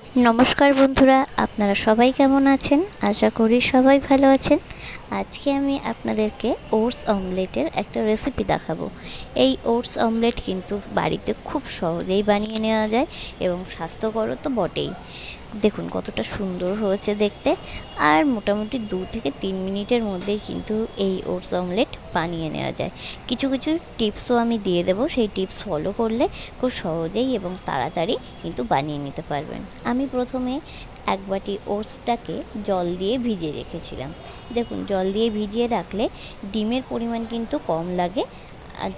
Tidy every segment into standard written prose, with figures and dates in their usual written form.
নমস্কার বন্ধুরা, আপনারা সবাই কেমন আছেন? আশা করি সবাই ভালো আছেন। আজকে আমি আপনাদেরকে ওটস অমলেটের একটা রেসিপি দেখাবো। এই ওটস অমলেট কিন্তু বাড়িতে খুব সহজেই বানিয়ে নেওয়া যায় এবং স্বাস্থ্যকরও তো বটেই। দেখুন কতটা সুন্দর হয়েছে দেখতে, আর মোটামুটি 2 থেকে 3 মিনিটের মধ্যেই কিন্তু এই ওটস অমলেট বানিয়ে নেওয়া যায়। কিছু কিছু টিপসও আমি দিয়ে দেবো, সেই টিপস ফলো করলে খুব সহজেই এবং তাড়াতাড়ি কিন্তু বানিয়ে নিতে পারবেন। আমি প্রথমে 1 বাটি ওটসটাকে জল দিয়ে ভিজিয়ে রেখেছিলাম। দেখুন জল দিয়ে ভিজিয়ে রাখলে ডিমের পরিমাণ কিন্তু কম লাগে, আর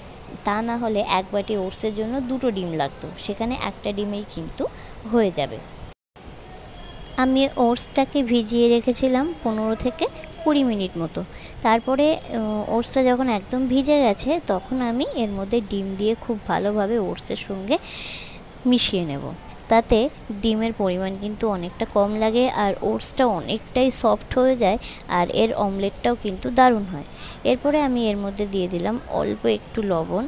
তা না হলে 1 বাটি ওটসের জন্য 2টো ডিম লাগতো, সেখানে একটা ডিমেই কিন্তু হয়ে যাবে। আমি ওটসটাকে ভিজিয়ে রেখেছিলাম 15 থেকে 20 মিনিট মতো। তারপরে ওটসটা যখন একদম ভিজে গেছে তখন আমি এর মধ্যে ডিম দিয়ে খুব ভালোভাবে ওটসের সঙ্গে মিশিয়ে নেব। তাতে ডিমের পরিমাণ কিন্তু অনেকটা কম লাগে আর ওটসটা অনেকটাই সফট হয়ে যায়, আর এর অমলেটটাও কিন্তু দারুণ হয়। এরপরে আমি এর মধ্যে দিয়ে দিলাম অল্প একটু লবণ।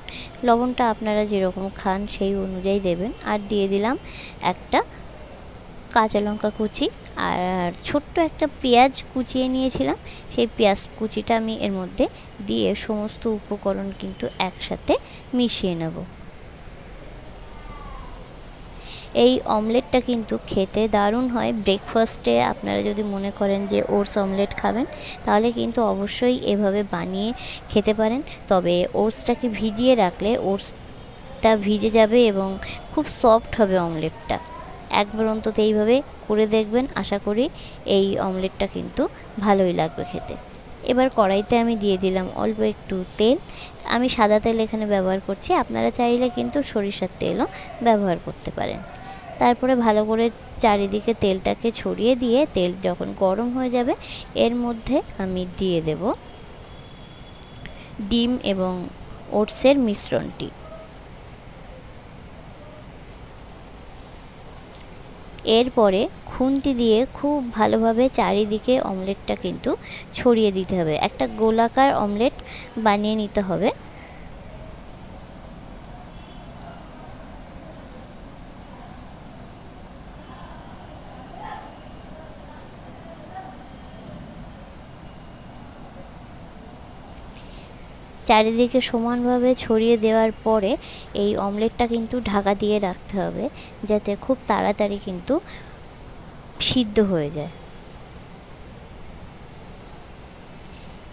লবণটা আপনারা যেরকম খান সেই অনুযায়ী দেবেন। আর দিয়ে দিলাম একটা কাঁচা লঙ্কা কুচি, আর ছোট্ট একটা পেঁয়াজ কুচিয়ে নিয়েছিলাম, সেই পেঁয়াজ কুচিটা আমি এর মধ্যে দিয়ে সমস্ত উপকরণ কিন্তু একসাথে মিশিয়ে নেব। এই অমলেটটা কিন্তু খেতে দারুণ হয়। ব্রেকফাস্টে আপনারা যদি মনে করেন যে ওটস অমলেট খাবেন, তাহলে কিন্তু অবশ্যই এভাবে বানিয়ে খেতে পারেন। তবে ওটসটাকে ভিজিয়ে রাখলে ওটসটা ভিজে যাবে এবং খুব সফট হবে অমলেটটা। একবার অন্তত এইভাবে করে দেখবেন, আশা করি এই অমলেটটা কিন্তু ভালোই লাগবে খেতে। এবার কড়াইতে আমি দিয়ে দিলাম অল্প একটু তেল। আমি সাদা তেল এখানে ব্যবহার করছি, আপনারা চাইলে কিন্তু সরিষার তেলও ব্যবহার করতে পারেন। তারপরে ভালো করে চারিদিকে তেলটাকে ছড়িয়ে দিয়ে তেল যখন গরম হয়ে যাবে এর মধ্যে আমি দিয়ে দেব ডিম এবং ওটসের মিশ্রণটি। এরপরে খুন্তি দিয়ে খুব ভালোভাবে চারিদিকে অমলেটটা কিন্তু ছড়িয়ে দিতে হবে। একটা গোলাকার অমলেট বানিয়ে নিতে হবে। চারিদিকে সমানভাবে ছড়িয়ে দেওয়ার পরে এই অমলেটটা কিন্তু ঢাকা দিয়ে রাখতে হবে, যাতে খুব তাড়াতাড়ি কিন্তু সিদ্ধ হয়ে যায়।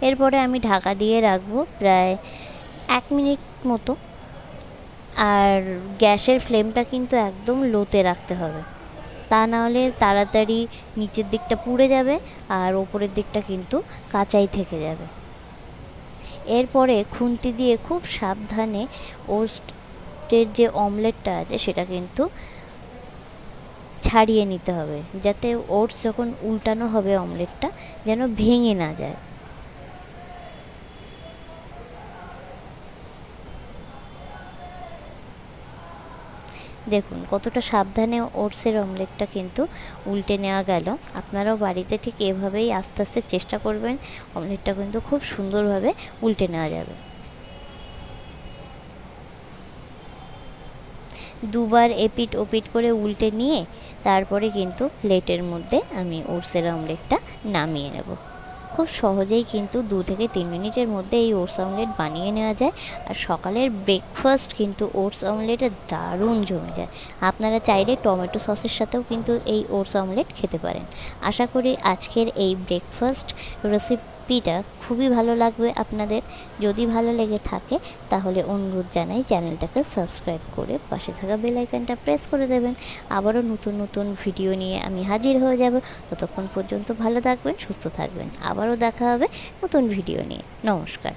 এরপরে আমি ঢাকা দিয়ে রাখবো প্রায় 1 মিনিট মতো, আর গ্যাসের ফ্লেমটা কিন্তু একদম লোতে রাখতে হবে, তা নাহলে তাড়াতাড়ি নিচের দিকটা পুড়ে যাবে আর ওপরের দিকটা কিন্তু কাঁচাই থেকে যাবে। এরপরে খুন্তি দিয়ে খুব সাবধানে ওটসের যে অমলেটটা আছে সেটা কিন্তু ছাড়িয়ে নিতে হবে, যাতে ওটস যখন উল্টানো হবে অমলেটটা যেন ভেঙে না যায়। দেখুন কতটা সাবধানে ওটসের অমলেটটা কিন্তু উল্টে নেওয়া গেল। আপনারাও বাড়িতে ঠিক এভাবেই আস্তে আস্তে চেষ্টা করবেন, অমলেটটা কিন্তু খুব সুন্দরভাবে উল্টে নেওয়া যাবে। দুবার এপিট ওপিট করে উল্টে নিয়ে তারপরে কিন্তু প্লেটের মধ্যে আমি ওটসের অমলেটটা নামিয়ে নেব। খুব সহজেই কিন্তু 2 থেকে 3 মিনিটের মধ্যে এই ওটস অমলেট বানিয়ে নেওয়া যায়, আর সকালের ব্রেকফাস্ট কিন্তু ওটস অমলেটে দারুণ জমে যায়। আপনারা চাইলে টমেটো সসের সাথেও কিন্তু এই ওটস অমলেট খেতে পারেন। আশা করি আজকের এই ব্রেকফাস্ট রেসিপিটা খুবই ভালো লাগবে আপনাদের। যদি ভালো লেগে থাকে তাহলে অনুরোধ জানাই চ্যানেলটাকে সাবস্ক্রাইব করে পাশে থাকা বেল আইকনটা প্রেস করে দেবেন। আবারও নতুন নতুন ভিডিও নিয়ে আমি হাজির হয়ে যাব। ততক্ষণ পর্যন্ত ভালো থাকবেন, সুস্থ থাকবেন। আবারও দেখা হবে নতুন ভিডিও নিয়ে। নমস্কার।